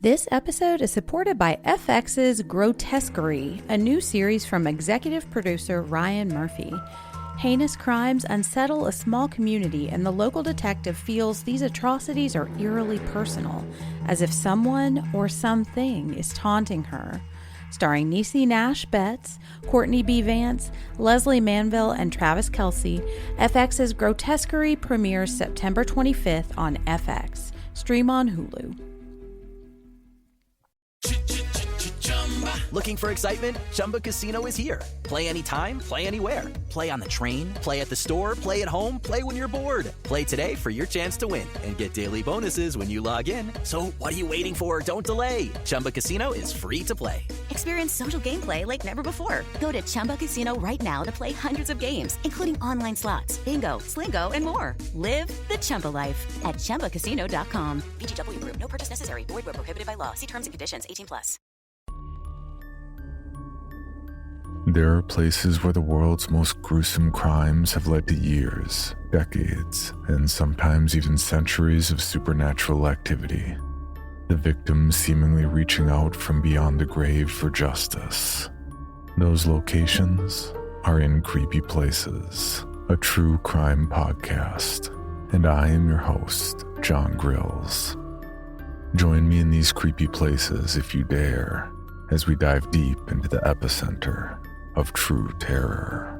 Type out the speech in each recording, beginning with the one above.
This episode is supported by FX's Grotesquerie, a new series from executive producer Ryan Murphy. Heinous crimes unsettle a small community, and the local detective feels these atrocities are eerily personal, as if someone or something is taunting her. Starring Niecy Nash Betts, Courtney B. Vance, Leslie Manville, and Travis Kelsey, FX's Grotesquerie premieres September 25th on FX. Stream on Hulu. Looking for excitement? Chumba Casino is here. Play anytime, play anywhere. Play on the train, play at the store, play at home, play when you're bored. Play today for your chance to win and get daily bonuses when you log in. So what are you waiting for? Don't delay. Chumba Casino is free to play. Experience social gameplay like never before. Go to Chumba Casino right now to play hundreds of games, including online slots, bingo, Slingo, and more. Live the Chumba life at ChumbaCasino.com. VGW Group. No purchase necessary. Void where prohibited by law. See terms and conditions. 18+. There are places where the world's most gruesome crimes have led to years, decades, and sometimes even centuries of supernatural activity. The victims seemingly reaching out from beyond the grave for justice. Those locations are In Creepy Places, a true crime podcast, and I am your host, John Grills. Join me in these creepy places if you dare, as we dive deep into the epicenter of true terror.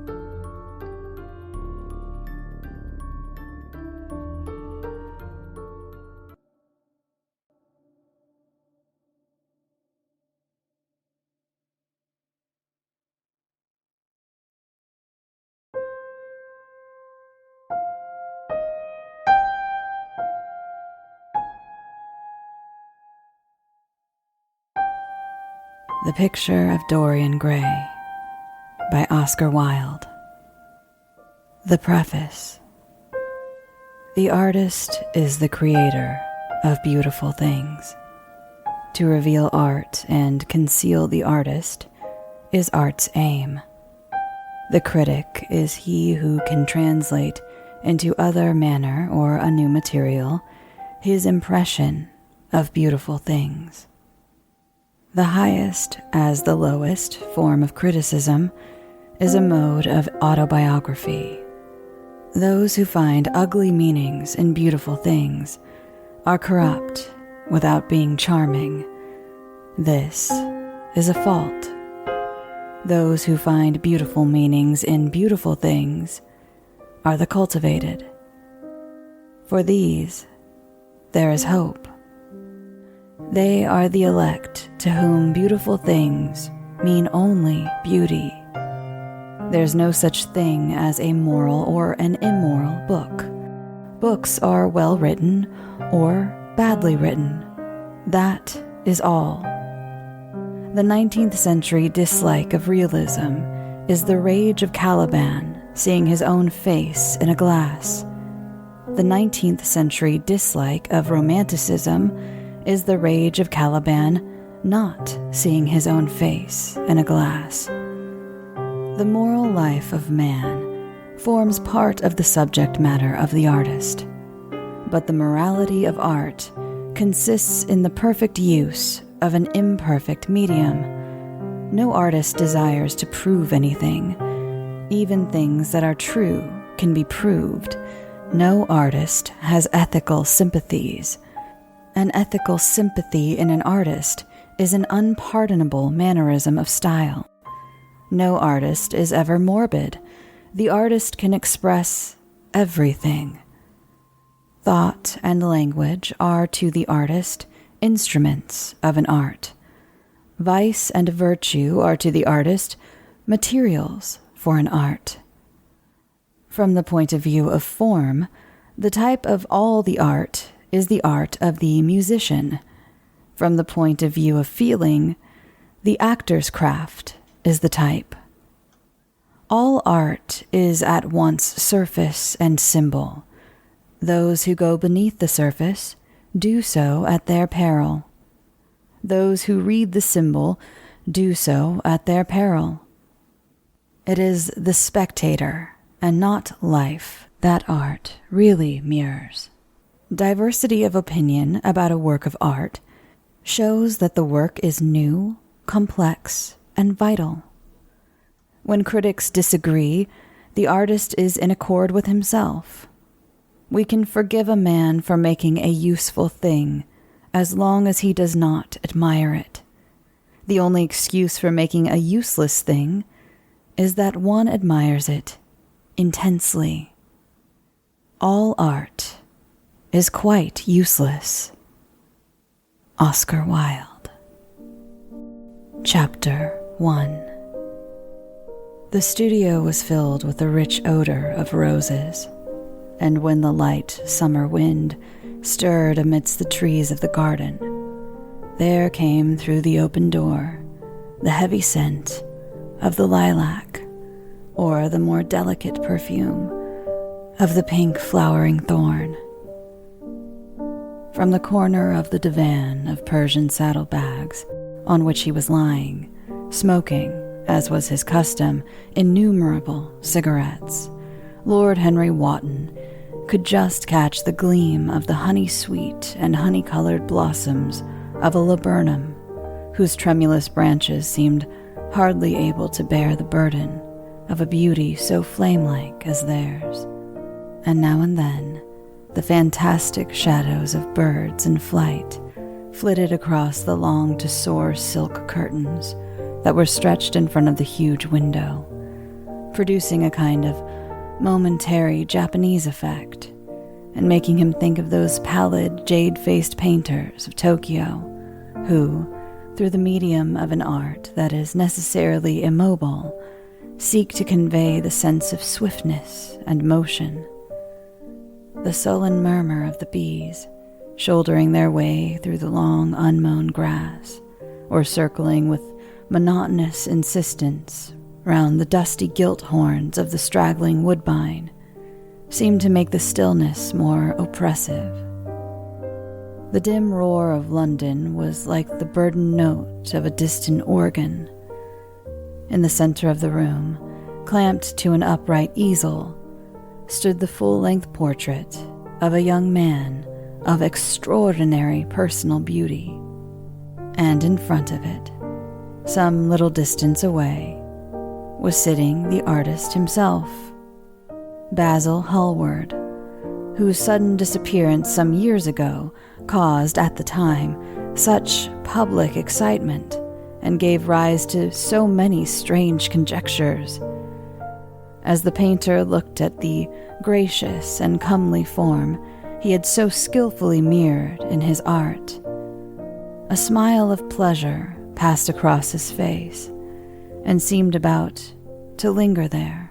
The Picture of Dorian Gray by Oscar Wilde. The Preface. The artist is the creator of beautiful things. To reveal art and conceal the artist is art's aim. The critic is he who can translate into other manner or a new material his impression of beautiful things. The highest, as the lowest, form of criticism is a mode of autobiography. Those who find ugly meanings in beautiful things are corrupt without being charming. This is a fault. Those who find beautiful meanings in beautiful things are the cultivated. For these, there is hope. They are the elect to whom beautiful things mean only beauty. There's no such thing as a moral or an immoral book. Books are well written or badly written. That is all. The 19th century dislike of realism is the rage of Caliban seeing his own face in a glass. The 19th century dislike of romanticism is the rage of Caliban not seeing his own face in a glass. The moral life of man forms part of the subject matter of the artist, but the morality of art consists in the perfect use of an imperfect medium. No artist desires to prove anything. Even things that are true can be proved. No artist has ethical sympathies. An ethical sympathy in an artist is an unpardonable mannerism of style. No artist is ever morbid. The artist can express everything. Thought and language are to the artist instruments of an art. Vice and virtue are to the artist materials for an art. From the point of view of form, the type of all the art is the art of the musician. From the point of view of feeling, the actor's craft is the type. All art is at once surface and symbol. Those who go beneath the surface do so at their peril. Those who read the symbol do so at their peril. It is the spectator and not life that art really mirrors. Diversity of opinion about a work of art shows that the work is new, complex, and vital. When critics disagree, the artist is in accord with himself. We can forgive a man for making a useful thing as long as he does not admire it. The only excuse for making a useless thing is that one admires it intensely. All art is quite useless. Oscar Wilde. Chapter 1. The studio was filled with the rich odor of roses, and when the light summer wind stirred amidst the trees of the garden, there came through the open door the heavy scent of the lilac, or the more delicate perfume of the pink flowering thorn. From the corner of the divan of Persian saddlebags on which he was lying, smoking, as was his custom, innumerable cigarettes, Lord Henry Wotton could just catch the gleam of the honey-sweet and honey-colored blossoms of a laburnum, whose tremulous branches seemed hardly able to bear the burden of a beauty so flame-like as theirs. And now and then, the fantastic shadows of birds in flight flitted across the long-to-soar silk curtains that were stretched in front of the huge window, producing a kind of momentary Japanese effect, and making him think of those pallid, jade-faced painters of Tokyo, who, through the medium of an art that is necessarily immobile, seek to convey the sense of swiftness and motion. The sullen murmur of the bees, shouldering their way through the long unmown grass, or circling with monotonous insistence round the dusty gilt horns of the straggling woodbine, seemed to make the stillness more oppressive. The dim roar of London was like the burdened note of a distant organ. In the center of the room, clamped to an upright easel, stood the full-length portrait of a young man of extraordinary personal beauty, and in front of it, some little distance away, was sitting the artist himself, Basil Hallward, whose sudden disappearance some years ago caused at the time such public excitement and gave rise to so many strange conjectures. As the painter looked at the gracious and comely form he had so skillfully mirrored in his art, a smile of pleasure passed across his face and seemed about to linger there.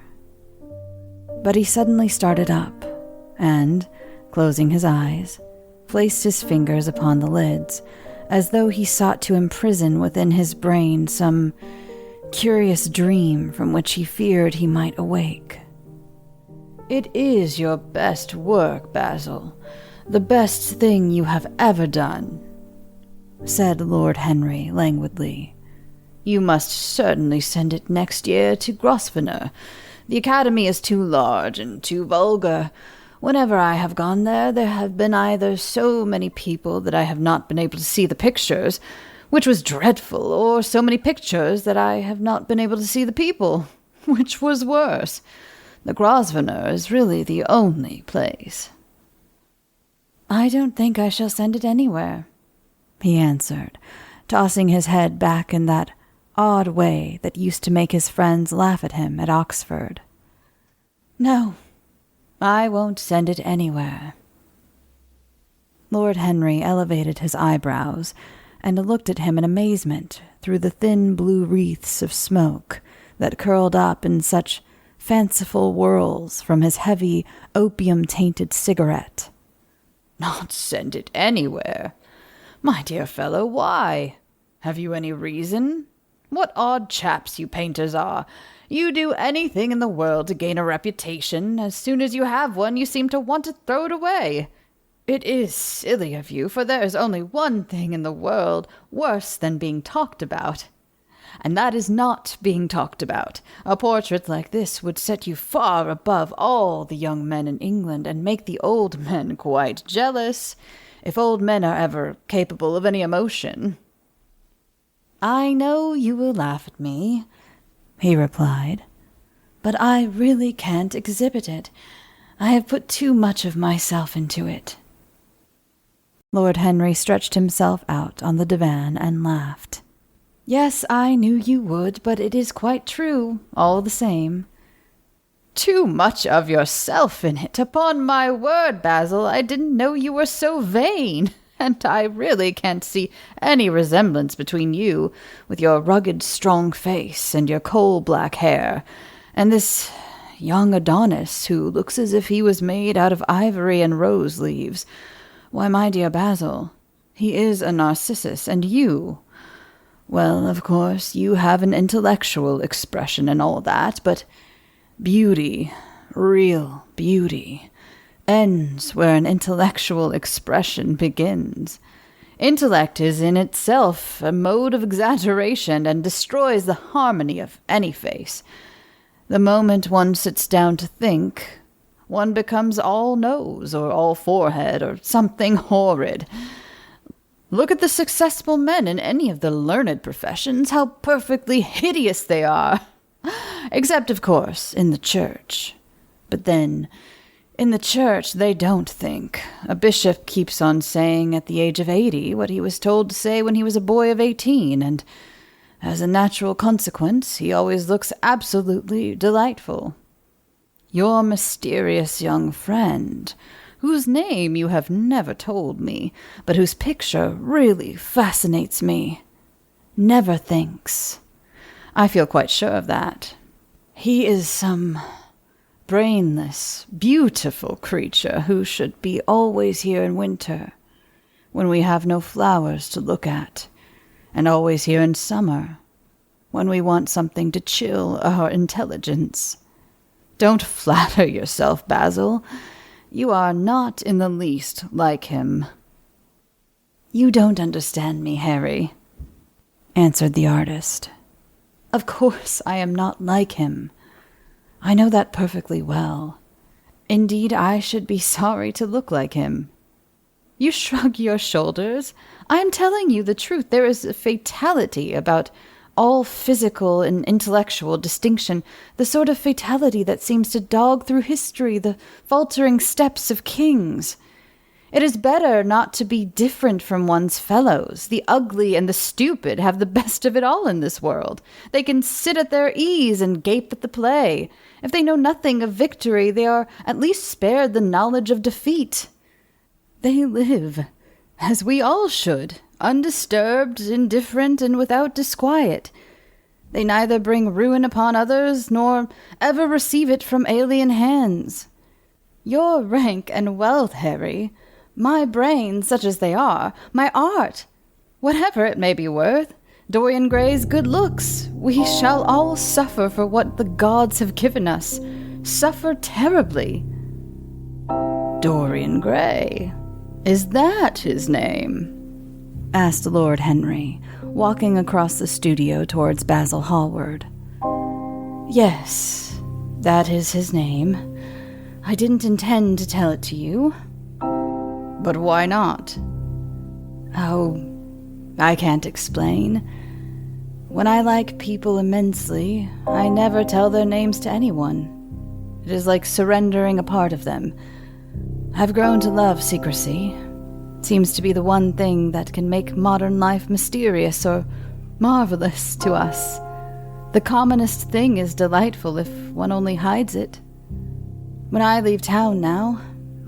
But he suddenly started up and, closing his eyes, placed his fingers upon the lids, as though he sought to imprison within his brain some curious dream from which he feared he might awake. "It is your best work, Basil, the best thing you have ever done," said Lord Henry languidly. "You must certainly send it next year to Grosvenor. The Academy is too large and too vulgar. Whenever I have gone there, there have been either so many people that I have not been able to see the pictures, which was dreadful, or so many pictures that I have not been able to see the people, which was worse. The Grosvenor is really the only place." "I don't think I shall send it anywhere," he answered, tossing his head back in that odd way that used to make his friends laugh at him at Oxford. "No, I won't send it anywhere." Lord Henry elevated his eyebrows and looked at him in amazement through the thin blue wreaths of smoke that curled up in such fanciful whirls from his heavy, opium-tainted cigarette. "Not send it anywhere? My dear fellow, why? Have you any reason? What odd chaps you painters are. You do anything in the world to gain a reputation. As soon as you have one, you seem to want to throw it away. It is silly of you, for there is only one thing in the world worse than being talked about, and that is not being talked about. A portrait like this would set you far above all the young men in England and make the old men quite jealous. if old men are ever capable of any emotion." "I know you will laugh at me," he replied, "but I really can't exhibit it. I have put too much of myself into it." Lord Henry stretched himself out on the divan and laughed. "Yes, I knew you would, but it is quite true, all the same." "Too much of yourself in it. Upon my word, Basil, I didn't know you were so vain. And I really can't see any resemblance between you, with your rugged, strong face and your coal-black hair, and this young Adonis who looks as if he was made out of ivory and rose leaves. Why, my dear Basil, he is a Narcissus, and you... Well, of course, you have an intellectual expression and all that, but beauty, real beauty, ends where an intellectual expression begins. Intellect is in itself a mode of exaggeration and destroys the harmony of any face. The moment one sits down to think, one becomes all nose or all forehead or something horrid. Look at the successful men in any of the learned professions, how perfectly hideous they are. Except, of course, in the church. But then, in the church, they don't think. A bishop keeps on saying at the age of 80 what he was told to say when he was a boy of 18, and as a natural consequence, he always looks absolutely delightful. Your mysterious young friend, whose name you have never told me, but whose picture really fascinates me, never thinks. I feel quite sure of that. He is some brainless, beautiful creature who should be always here in winter, when we have no flowers to look at, and always here in summer, when we want something to chill our intelligence. Don't flatter yourself, Basil. You are not in the least like him." "You don't understand me, Harry," answered the artist. "Of course I am not like him. I know that perfectly well. Indeed, I should be sorry to look like him." "You shrug your shoulders. I am telling you the truth. There is a fatality about all physical and intellectual distinction, the sort of fatality that seems to dog through history the faltering steps of kings. It is better not to be different from one's fellows. The ugly and the stupid have the best of it all in this world. They can sit at their ease and gape at the play. If they know nothing of victory, they are at least spared the knowledge of defeat. They live, as we all should, undisturbed, indifferent, and without disquiet. They neither bring ruin upon others, nor ever receive it from alien hands. Your rank and wealth, Harry, my brains, such as they are, my art, whatever it may be worth, Dorian Gray's good looks, we shall all suffer for what the gods have given us, suffer terribly." "Dorian Gray, is that his name?" asked Lord Henry, walking across the studio towards Basil Hallward. "Yes, that is his name. I didn't intend to tell it to you." "But why not?" "Oh, I can't explain. When I like people immensely, I never tell their names to anyone. It is like surrendering a part of them. I've grown to love secrecy. It seems to be the one thing that can make modern life mysterious or marvelous to us. The commonest thing is delightful if one only hides it. When I leave town now,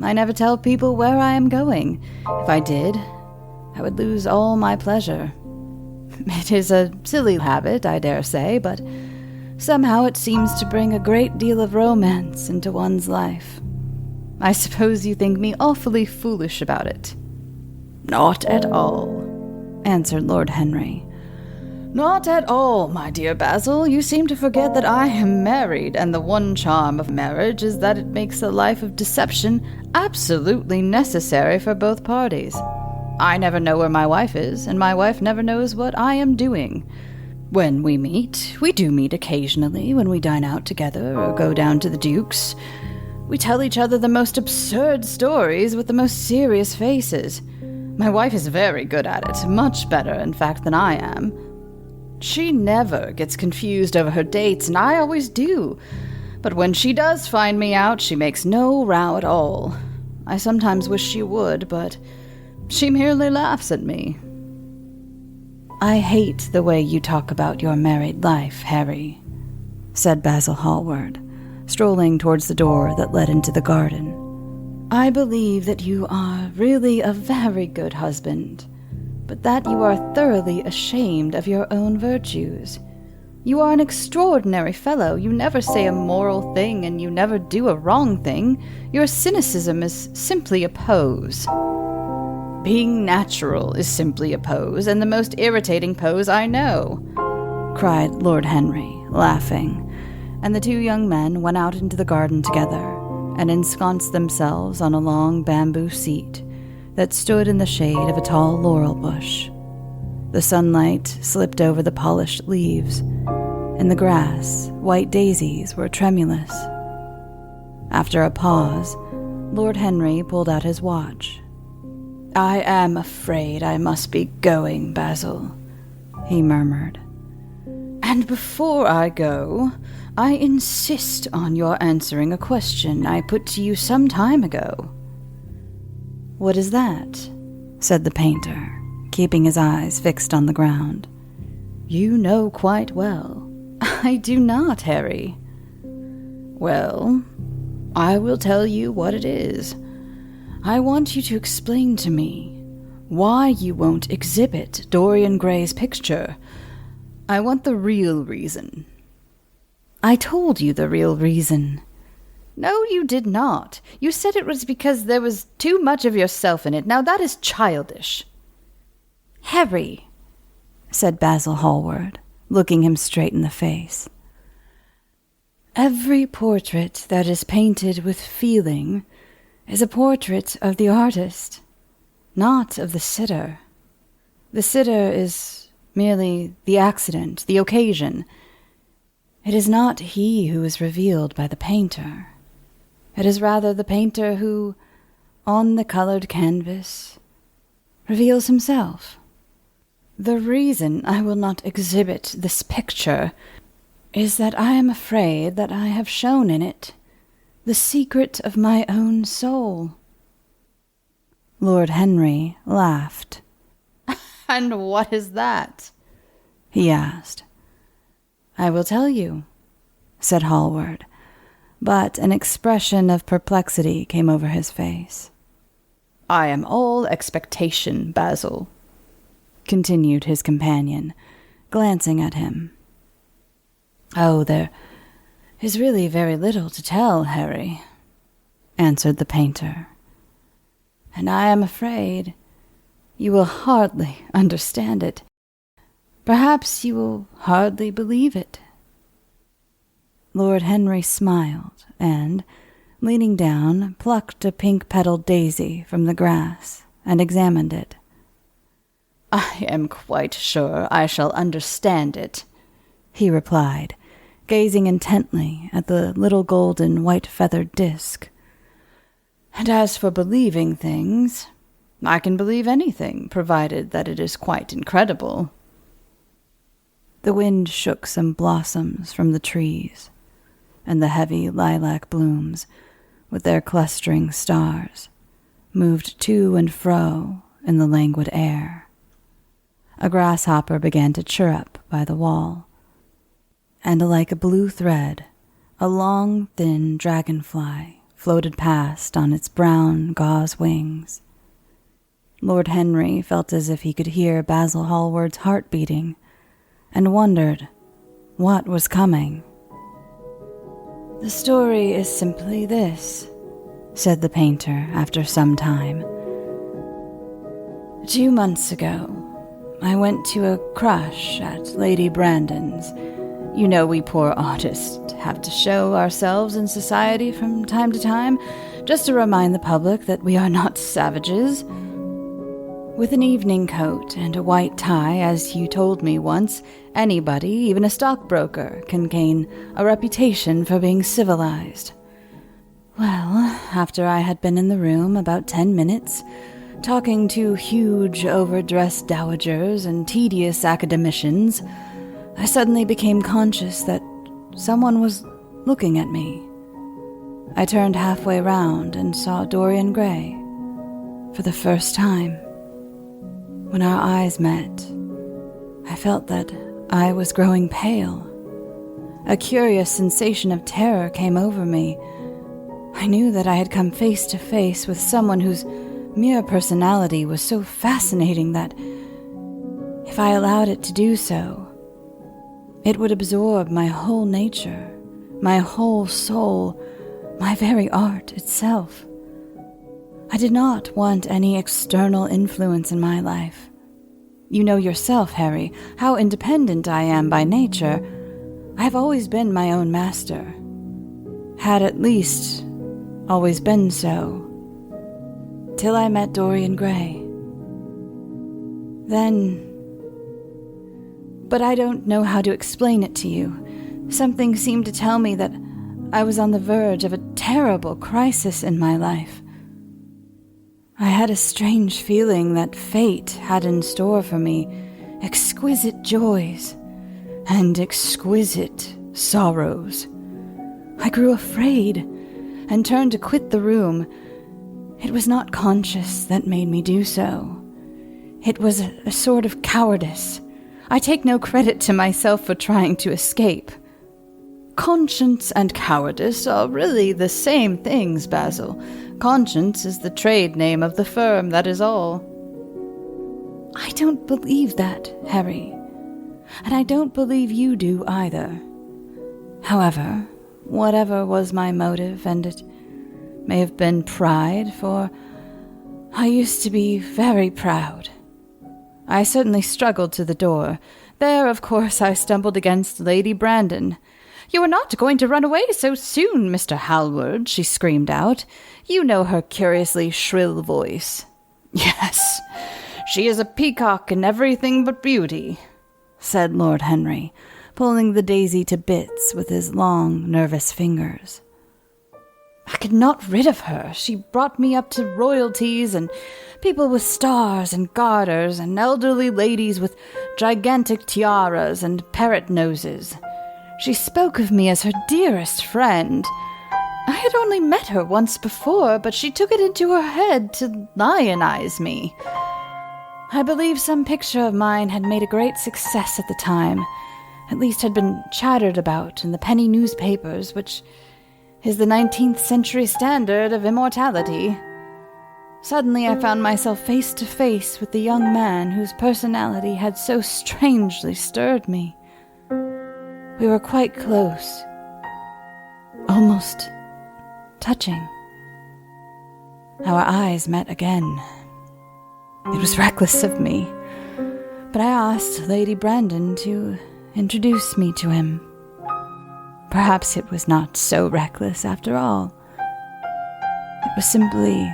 I never tell people where I am going. If I did, I would lose all my pleasure. It is a silly habit, I dare say, but somehow it seems to bring a great deal of romance into one's life. I suppose you think me awfully foolish about it." "Not at all," answered Lord Henry. "Not at all, my dear Basil. You seem to forget that I am married, and the one charm of marriage is that it makes a life of deception absolutely necessary for both parties. I never know where my wife is, and my wife never knows what I am doing. When we meet, we do meet occasionally when we dine out together or go down to the Duke's. We tell each other the most absurd stories with the most serious faces. My wife is very good at it, much better, in fact, than I am. She never gets confused over her dates, and I always do. But when she does find me out, she makes no row at all. I sometimes wish she would, but she merely laughs at me. I hate the way you talk about your married life, Harry, said Basil Hallward, strolling towards the door that led into the garden. I believe that you are really a very good husband, but that you are thoroughly ashamed of your own virtues. You are an extraordinary fellow. You never say a moral thing, and you never do a wrong thing. Your cynicism is simply a pose. Being natural is simply a pose, and the most irritating pose I know, cried Lord Henry, laughing, and the two young men went out into the garden together and ensconced themselves on a long bamboo seat that stood in the shade of a tall laurel bush. The sunlight slipped over the polished leaves. In the grass, white daisies were tremulous. After a pause, Lord Henry pulled out his watch. I am afraid I must be going, Basil, he murmured. And before I go, I insist on your answering a question I put to you some time ago. What is that? Said the painter, keeping his eyes fixed on the ground. You know quite well. I do not, Harry. Well, I will tell you what it is. I want you to explain to me why you won't exhibit Dorian Gray's picture. I want the real reason. I told you the real reason. No, you did not. You said it was because there was too much of yourself in it. Now that is childish. Harry, said Basil Hallward, looking him straight in the face. Every portrait that is painted with feeling is a portrait of the artist, not of the sitter. The sitter is merely the accident, the occasion. It is not he who is revealed by the painter. It is rather the painter who, on the colored canvas, reveals himself. The reason I will not exhibit this picture is that I am afraid that I have shown in it the secret of my own soul. Lord Henry laughed. And what is that? He asked. I will tell you, said Hallward, but an expression of perplexity came over his face. I am all expectation, Basil, continued his companion, glancing at him. Oh, there is really very little to tell, Harry, answered the painter, and I am afraid you will hardly understand it. Perhaps you will hardly believe it. Lord Henry smiled and, leaning down, plucked a pink-petaled daisy from the grass and examined it. I am quite sure I shall understand it, he replied, gazing intently at the little golden white-feathered disk. And as for believing things, I can believe anything, provided that it is quite incredible. The wind shook some blossoms from the trees, and the heavy lilac blooms, with their clustering stars, moved to and fro in the languid air. A grasshopper began to chirrup by the wall, and like a blue thread, a long, thin dragonfly floated past on its brown gauze wings. Lord Henry felt as if he could hear Basil Hallward's heart beating, and wondered what was coming. The story is simply this, said the painter after some time. 2 months ago, I went to a crush at Lady Brandon's. You know we poor artists have to show ourselves in society from time to time, just to remind the public that we are not savages. With an evening coat and a white tie, as you told me once, anybody, even a stockbroker, can gain a reputation for being civilized. Well, after I had been in the room about 10 minutes, talking to huge, overdressed dowagers and tedious academicians, I suddenly became conscious that someone was looking at me. I turned halfway round and saw Dorian Gray for the first time. When our eyes met, I felt that I was growing pale. A curious sensation of terror came over me. I knew that I had come face to face with someone whose mere personality was so fascinating that, if I allowed it to do so, it would absorb my whole nature, my whole soul, my very art itself. I did not want any external influence in my life. You know yourself, Harry, how independent I am by nature. I have always been my own master. Had at least always been so. Till I met Dorian Gray. But I don't know how to explain it to you. Something seemed to tell me that I was on the verge of a terrible crisis in my life. I had a strange feeling that fate had in store for me exquisite joys and exquisite sorrows. I grew afraid and turned to quit the room. It was not conscience that made me do so. It was a sort of cowardice. I take no credit to myself for trying to escape. Conscience and cowardice are really the same things, Basil. Conscience is the trade name of the firm, that is all. I don't believe that, Harry. And I don't believe you do either. However, whatever was my motive, and it may have been pride, for I used to be very proud. I certainly struggled to the door. There, of course, I stumbled against Lady Brandon. "You are not going to run away so soon, Mr. Hallward," she screamed out. You know her curiously shrill voice. "Yes, she is a peacock in everything but beauty," said Lord Henry, pulling the daisy to bits with his long, nervous fingers. "I could not rid of her. She brought me up to royalties and people with stars and garters and elderly ladies with gigantic tiaras and parrot noses. She spoke of me as her dearest friend. I had only met her once before, but she took it into her head to lionize me. I believe some picture of mine had made a great success at the time, at least had been chattered about in the penny newspapers, which is the 19th century standard of immortality. Suddenly I found myself face to face with the young man whose personality had so strangely stirred me. We were quite close, almost touching. Our eyes met again. It was reckless of me, but I asked Lady Brandon to introduce me to him. Perhaps it was not so reckless after all. It was simply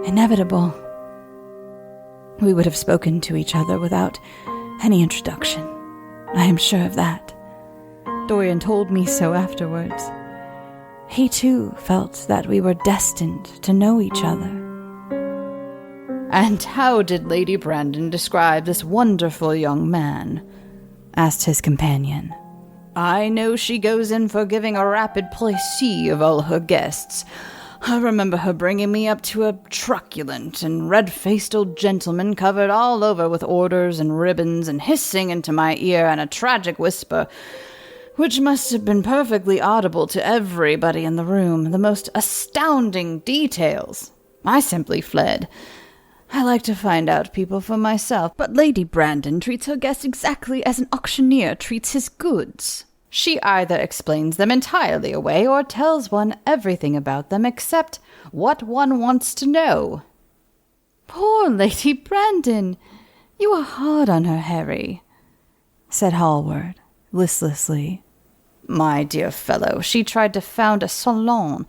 inevitable. We would have spoken to each other without any introduction. I am sure of that. Dorian told me so afterwards. He too felt that we were destined to know each other. "And how did Lady Brandon describe this wonderful young man?" asked his companion. "I know she goes in for giving a rapid précis of all her guests. I remember her bringing me up to a truculent and red-faced old gentleman covered all over with orders and ribbons and hissing into my ear in a tragic whisper, which must have been perfectly audible to everybody in the room, the most astounding details. I simply fled. I like to find out people for myself, but Lady Brandon treats her guests exactly as an auctioneer treats his goods. She either explains them entirely away or tells one everything about them except what one wants to know." "Poor Lady Brandon! You are hard on her, Harry," said Hallward listlessly. "My dear fellow, she tried to found a salon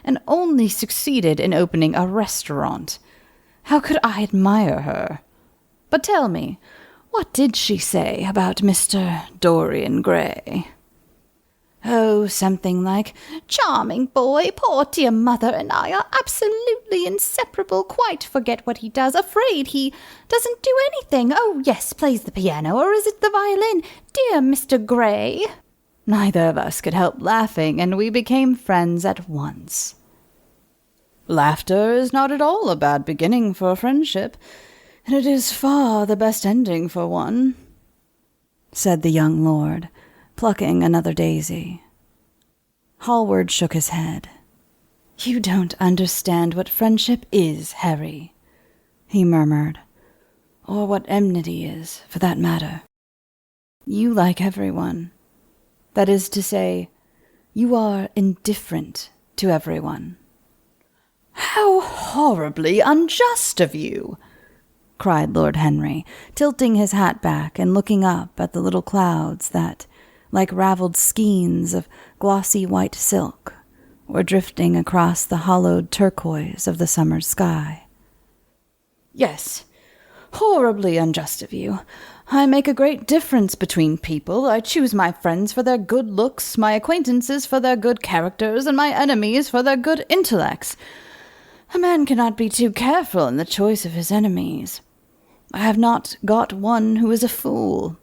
and only succeeded in opening a restaurant. How could I admire her? But tell me, what did she say about Mr. Dorian Gray?" Oh, something like, "Charming boy, poor dear mother and I are absolutely inseparable, quite forget what he does, afraid he doesn't do anything. Oh, yes, plays the piano, or is it the violin? Dear Mr. Gray." Neither of us could help laughing, and we became friends at once. Laughter is not at all a bad beginning for a friendship, and it is far the best ending for one, said the young lord, plucking another daisy. Hallward shook his head. "You don't understand what friendship is, Harry," he murmured, "or what enmity is, for that matter. You like everyone. That is to say, you are indifferent to everyone." "How horribly unjust of you!" cried Lord Henry, tilting his hat back and looking up at the little clouds that, like ravelled skeins of glossy white silk, were drifting across the hollowed turquoise of the summer sky. "Yes, horribly unjust of you. I make a great difference between people. I choose my friends for their good looks, my acquaintances for their good characters, and my enemies for their good intellects. A man cannot be too careful in the choice of his enemies. I have not got one who is a fool.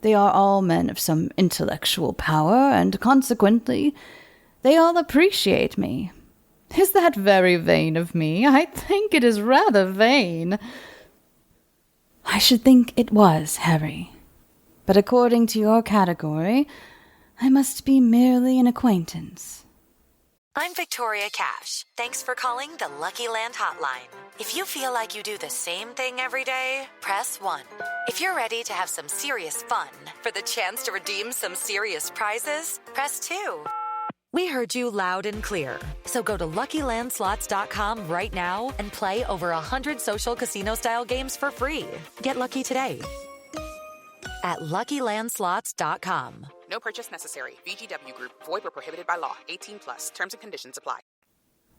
They are all men of some intellectual power, and consequently, they all appreciate me. Is that very vain of me? I think it is rather vain." "I should think it was, Harry. But according to your category, I must be merely an acquaintance." I'm Victoria Cash. Thanks for calling the Lucky Land Hotline. If you feel like you do the same thing every day, press 1. If you're ready to have some serious fun for the chance to redeem some serious prizes, press 2. We heard you loud and clear. So go to LuckyLandSlots.com right now and play over 100 social casino-style games for free. Get lucky today at LuckyLandSlots.com. No purchase necessary. VGW Group. Void where prohibited by law. 18 plus. Terms and conditions apply.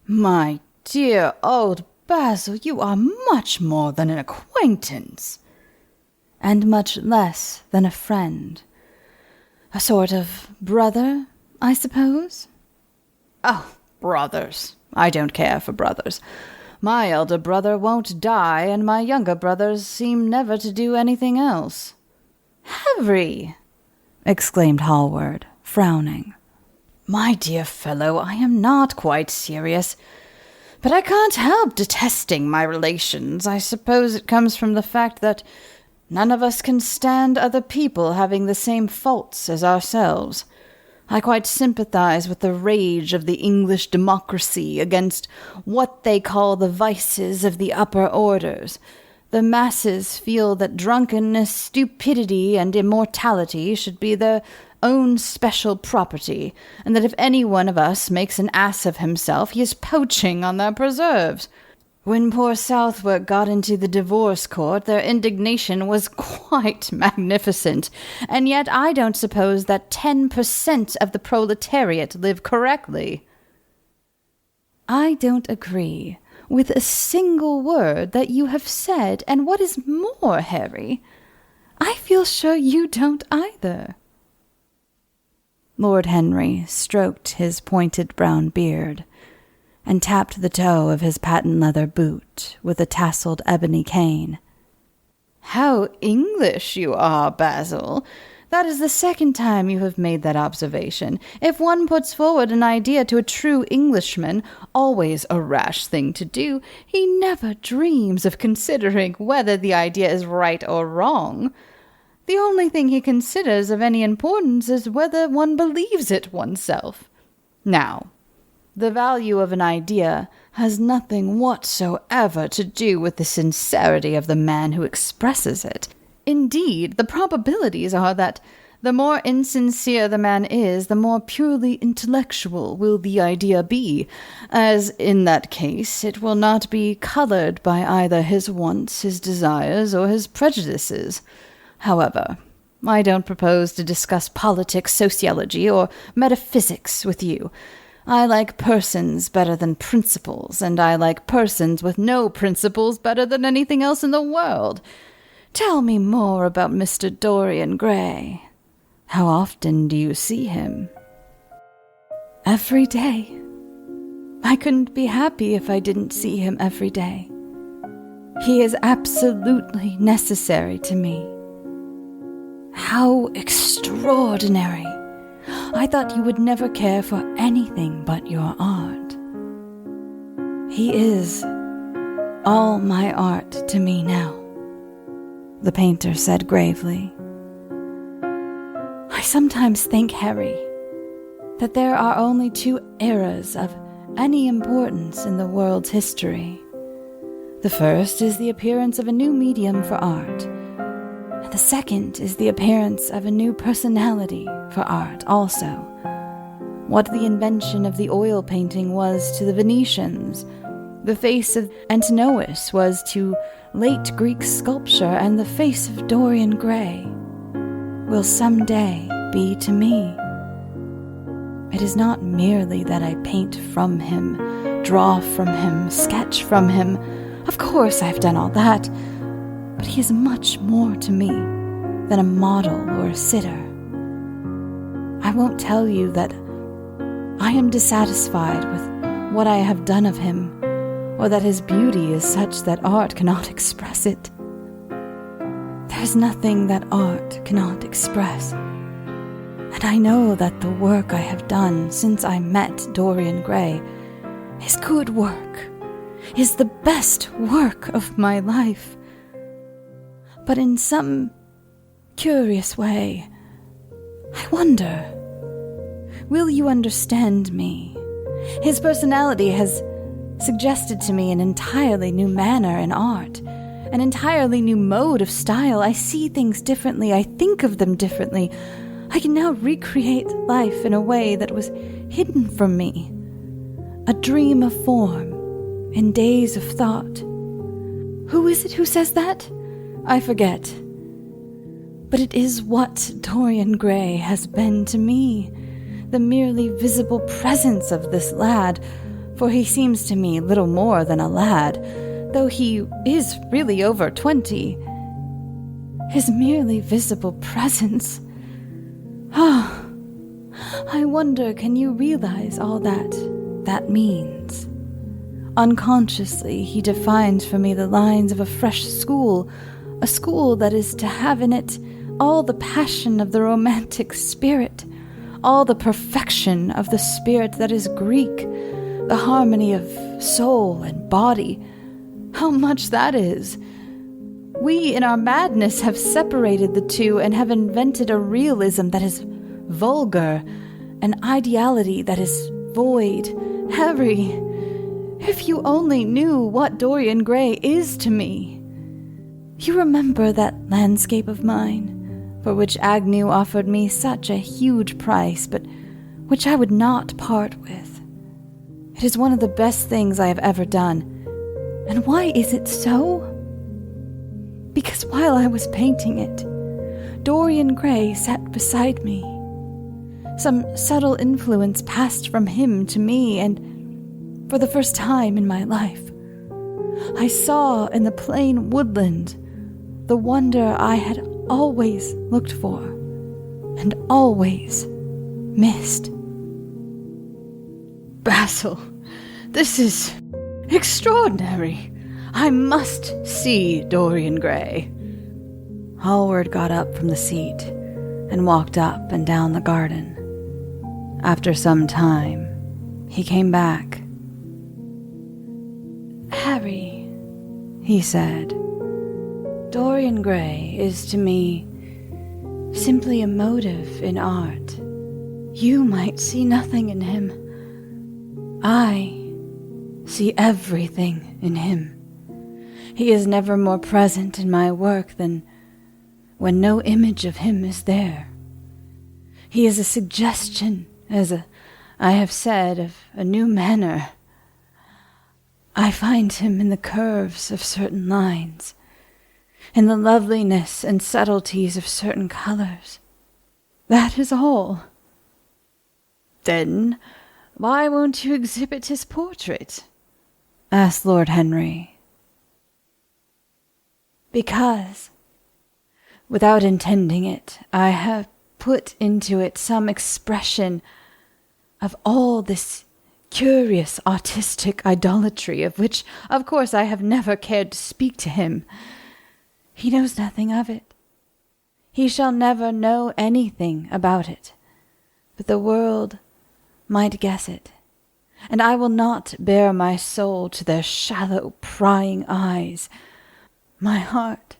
"My dear old Basil, you are much more than an acquaintance, and much less than a friend. A sort of brother, I suppose?" "Oh, brothers. I don't care for brothers. My elder brother won't die, and my younger brothers seem never to do anything else." "Harry!" exclaimed Hallward, frowning. "My dear fellow, I am not quite serious. But I can't help detesting my relations. I suppose it comes from the fact that none of us can stand other people having the same faults as ourselves. I quite sympathize with the rage of the English democracy against what they call the vices of the upper orders. The masses feel that drunkenness, stupidity, and immortality should be their own special property, and that if any one of us makes an ass of himself, he is poaching on their preserves. When poor Southwark got into the divorce court, their indignation was quite magnificent, and yet I don't suppose that 10% of the proletariat live correctly." "I don't agree with a single word that you have said, and what is more, Harry, I feel sure you don't either." Lord Henry stroked his pointed brown beard and tapped the toe of his patent leather boot with a tasseled ebony cane. "How English you are, Basil! That is the second time you have made that observation. If one puts forward an idea to a true Englishman, always a rash thing to do, he never dreams of considering whether the idea is right or wrong. The only thing he considers of any importance is whether one believes it oneself. Now, the value of an idea has nothing whatsoever to do with the sincerity of the man who expresses it. Indeed, the probabilities are that the more insincere the man is, the more purely intellectual will the idea be, as in that case it will not be colored by either his wants, his desires, or his prejudices. However, I don't propose to discuss politics, sociology, or metaphysics with you. I like persons better than principles, and I like persons with no principles better than anything else in the world. Tell me more about Mr. Dorian Gray. How often do you see him?" every day. I couldn't be happy if I didn't see him every day. He is absolutely necessary to me. How extraordinary! I thought you would never care for anything but your art. He is all my art to me now, the painter said gravely. I sometimes think, Harry, that there are only 2 eras of any importance in the world's history. The first is the appearance of a new medium for art, and the second is the appearance of a new personality for art also. What the invention of the oil painting was to the Venetians, the face of Antinous was to late Greek sculpture, and the face of Dorian Gray will someday be to me. It is not merely that I paint from him, draw from him, sketch from him. Of course I've done all that, but he is much more to me than a model or a sitter. I won't tell you that I am dissatisfied with what I have done of him, or that his beauty is such that art cannot express it. There is nothing that art cannot express. And I know that the work I have done since I met Dorian Gray is good work, is the best work of my life. But in some curious way, I wonder, will you understand me? His personality has suggested to me an entirely new manner in art, an entirely new mode of style. I see things differently, I think of them differently. I can now recreate life in a way that was hidden from me. A dream of form in days of thought. Who is it who says that? I forget. But it is what Dorian Gray has been to me, the merely visible presence of this lad, for he seems to me little more than a lad, though he is really over 20. His merely visible presence. Ah, I wonder, can you realize all that means? Unconsciously, he defines for me the lines of a fresh school, a school that is to have in it all the passion of the romantic spirit, all the perfection of the spirit that is Greek, the harmony of soul and body. How much that is! We, in our madness, have separated the two and have invented a realism that is vulgar, an ideality that is void. Harry, if you only knew what Dorian Gray is to me. You remember that landscape of mine, for which Agnew offered me such a huge price, but which I would not part with. It is one of the best things I have ever done. And why is it so? Because while I was painting it, Dorian Gray sat beside me. Some subtle influence passed from him to me, and for the first time in my life, I saw in the plain woodland the wonder I had always looked for and always missed. Basil, this is extraordinary. I must see Dorian Gray. Hallward got up from the seat and walked up and down the garden. After some time, he came back. Harry, he said, Dorian Gray is to me simply a motive in art. You might see nothing in him. I see everything in him. He is never more present in my work than when no image of him is there. He is a suggestion, I have said, of a new manner. I find him in the curves of certain lines, in the loveliness and subtleties of certain colors. That is all. Then, why won't you exhibit his portrait? Asked Lord Henry. Because, without intending it, I have put into it some expression of all this curious artistic idolatry of which, of course, I have never cared to speak to him. He knows nothing of it. He shall never know anything about it, but the world might guess it, and I will not bare my soul to their shallow, prying eyes. My heart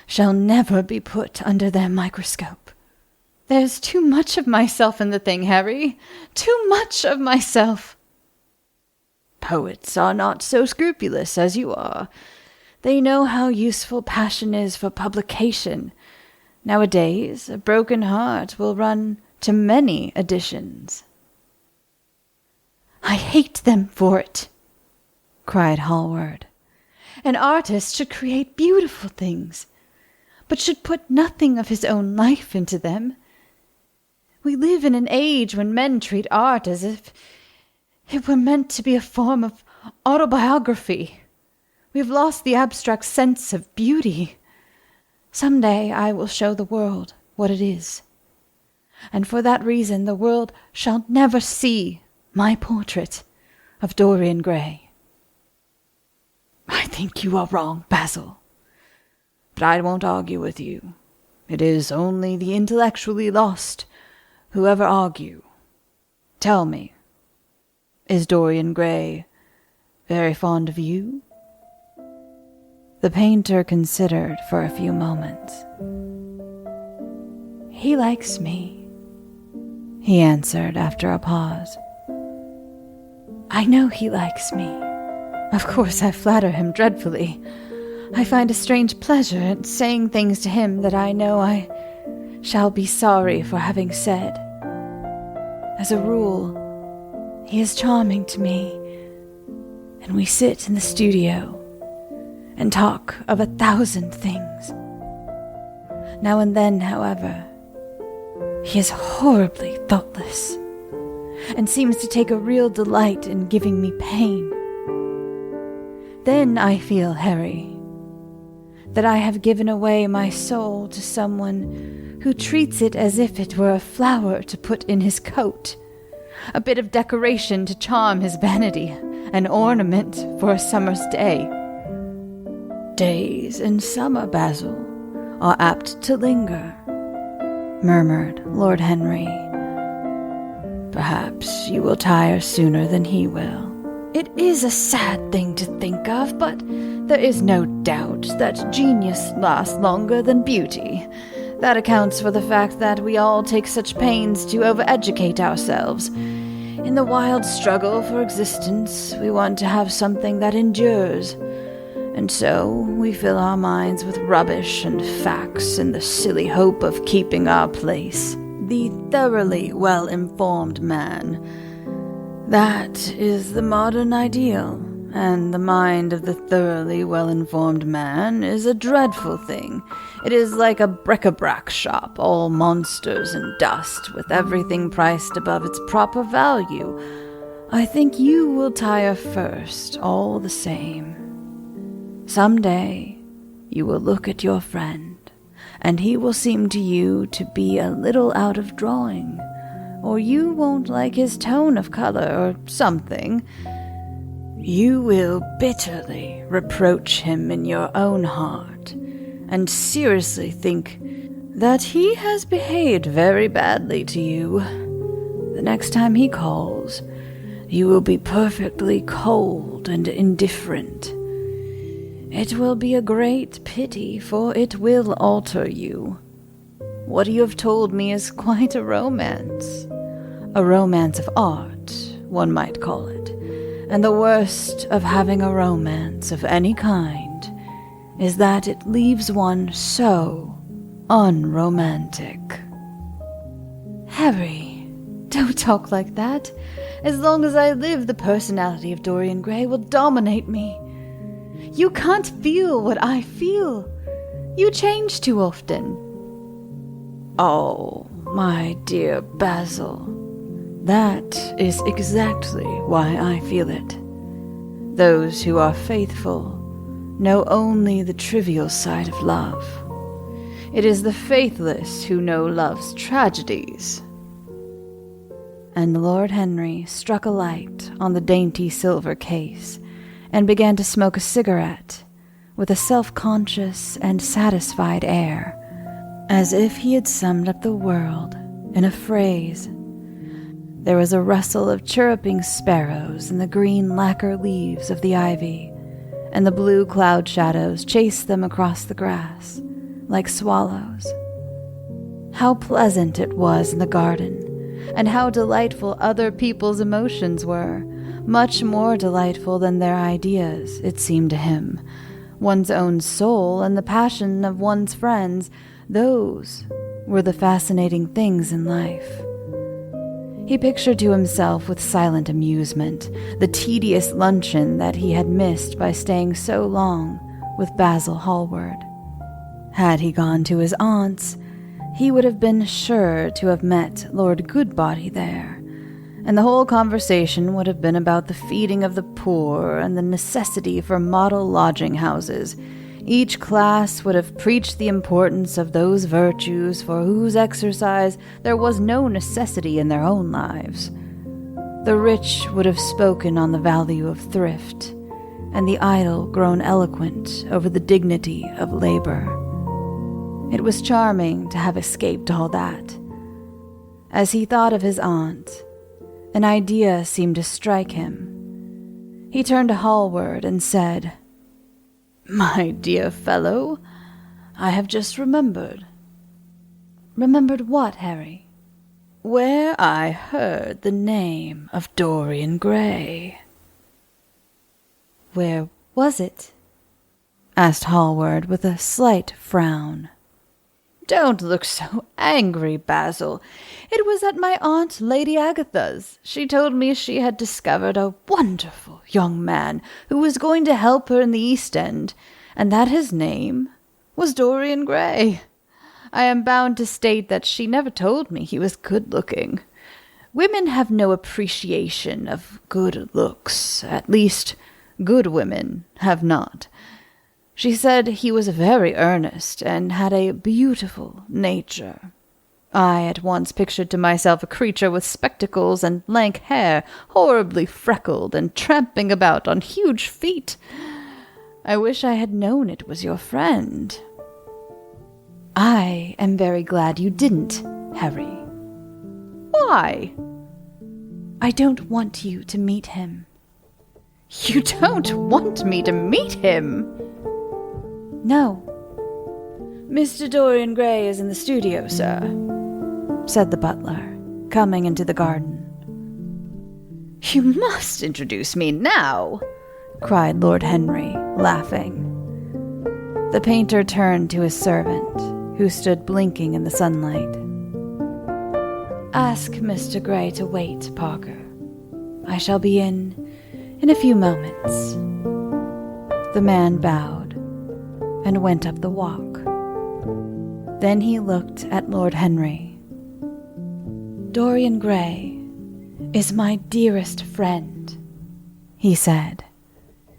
shall never be put under their microscope. There's too much of myself in the thing, Harry, too much of myself. Poets are not so scrupulous as you are. They know how useful passion is for publication. Nowadays, a broken heart will run to many editions. I hate them for it, cried Hallward. An artist should create beautiful things, but should put nothing of his own life into them. We live in an age when men treat art as if it were meant to be a form of autobiography. We have lost the abstract sense of beauty. Some day I will show the world what it is, and for that reason the world shall never see my portrait of Dorian Gray. I think you are wrong, Basil, but I won't argue with you. It is only the intellectually lost who ever argue. Tell me, is Dorian Gray very fond of you? The painter considered for a few moments. He likes me, he answered after a pause. I know he likes me. Of course I flatter him dreadfully. I find a strange pleasure in saying things to him that I know I shall be sorry for having said. As a rule, he is charming to me, and we sit in the studio and talk of 1,000 things. Now and then, however, he is horribly thoughtless, and seems to take a real delight in giving me pain. Then I feel, Harry, that I have given away my soul to someone who treats it as if it were a flower to put in his coat, a bit of decoration to charm his vanity, an ornament for a summer's day. Days in summer, Basil, are apt to linger, murmured Lord Henry. Perhaps you will tire sooner than he will. It is a sad thing to think of, but there is no doubt that genius lasts longer than beauty. That accounts for the fact that we all take such pains to overeducate ourselves. In the wild struggle for existence, we want to have something that endures. And so we fill our minds with rubbish and facts in the silly hope of keeping our place. The thoroughly well-informed man. That is the modern ideal, and the mind of the thoroughly well-informed man is a dreadful thing. It is like a bric-a-brac shop, all monsters and dust, with everything priced above its proper value. I think you will tire first, all the same. Some day you will look at your friend, and he will seem to you to be a little out of drawing, or you won't like his tone of color or something. You will bitterly reproach him in your own heart, and seriously think that he has behaved very badly to you. The next time he calls, you will be perfectly cold and indifferent. It will be a great pity, for it will alter you. What you have told me is quite a romance of art, one might call it. And the worst of having a romance of any kind is that it leaves one so unromantic. Harry, don't talk like that. As long as I live, the personality of Dorian Gray will dominate me. You can't feel what I feel. You change too often. Oh, my dear Basil, that is exactly why I feel it. Those who are faithful know only the trivial side of love. It is the faithless who know love's tragedies. and Lord Henry struck a light on the dainty silver case and began to smoke a cigarette with a self-conscious and satisfied air, as if he had summed up the world in a phrase. There was a rustle of chirruping sparrows in the green lacquer leaves of the ivy, and the blue cloud shadows chased them across the grass like swallows. How pleasant it was in the garden, and how delightful other people's emotions were, much more delightful than their ideas, it seemed to him. One's own soul and the passion of one's friends, those were the fascinating things in life. He pictured to himself with silent amusement the tedious luncheon that he had missed by staying so long with Basil Hallward. Had he gone to his aunt's, he would have been sure to have met Lord Goodbody there, and the whole conversation would have been about the feeding of the poor and the necessity for model lodging houses. Each class would have preached the importance of those virtues for whose exercise there was no necessity in their own lives. The rich would have spoken on the value of thrift, and the idle grown eloquent over the dignity of labor. It was charming to have escaped all that. As he thought of his aunt, an idea seemed to strike him. He turned to Hallward and said, "My dear fellow, I have just remembered." "Remembered what, Harry?" "Where I heard the name of Dorian Gray." "Where was it?" asked Hallward with a slight frown. "Don't look so angry, Basil. It was at my aunt Lady Agatha's. She told me she had discovered a wonderful young man who was going to help her in the East End, and that his name was Dorian Gray. I am bound to state that she never told me he was good-looking. Women have no appreciation of good looks. At least, good women have not. She said he was very earnest and had a beautiful nature. I at once pictured to myself a creature with spectacles and lank hair, horribly freckled and tramping about on huge feet. I wish I had known it was your friend." "I am very glad you didn't, Harry." "Why?" "I don't want you to meet him." "You don't want me to meet him?" "No." "Mr. Dorian Gray is in the studio, sir," said the butler, coming into the garden. "You must introduce me now," cried Lord Henry, laughing. The painter turned to his servant, who stood blinking in the sunlight. "Ask Mr. Gray to wait, Parker. I shall be in a few moments." The man bowed and went up the walk. Then he looked at Lord Henry. "Dorian Gray is my dearest friend," he said.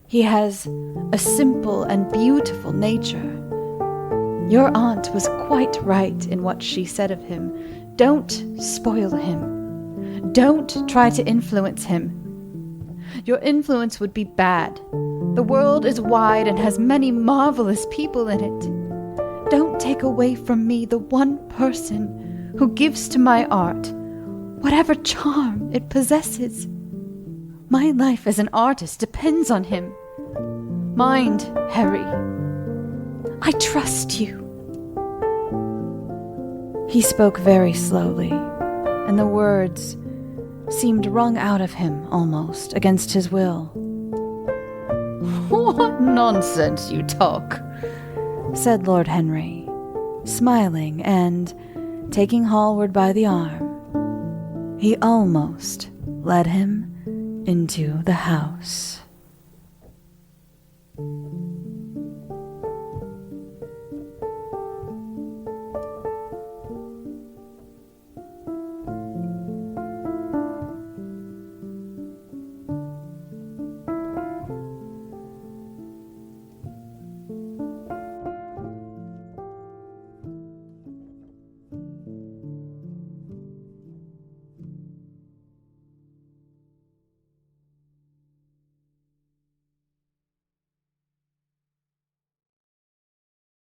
"He has a simple and beautiful nature. Your aunt was quite right in what she said of him. Don't spoil him. Don't try to influence him. Your influence would be bad. The world is wide and has many marvelous people in it. Don't take away from me the one person who gives to my art whatever charm it possesses. My life as an artist depends on him. Mind, Harry, I trust you." He spoke very slowly, and the words seemed wrung out of him almost against his will. "What nonsense you talk," said Lord Henry, smiling, and, taking Hallward by the arm, he almost led him into the house.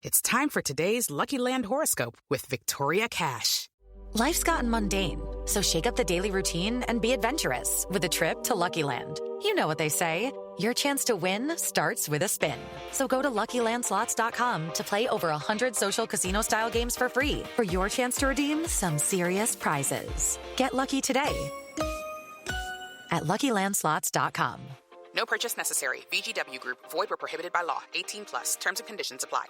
It's time for today's Lucky Land horoscope with Victoria Cash. Life's gotten mundane, so shake up the daily routine and be adventurous with a trip to Lucky Land. You know what they say, your chance to win starts with a spin. So go to LuckyLandSlots.com to play over 100 social casino-style games for free for your chance to redeem some serious prizes. Get lucky today at LuckyLandSlots.com. No purchase necessary. VGW Group. Void where prohibited by law. 18 plus. Terms and conditions apply.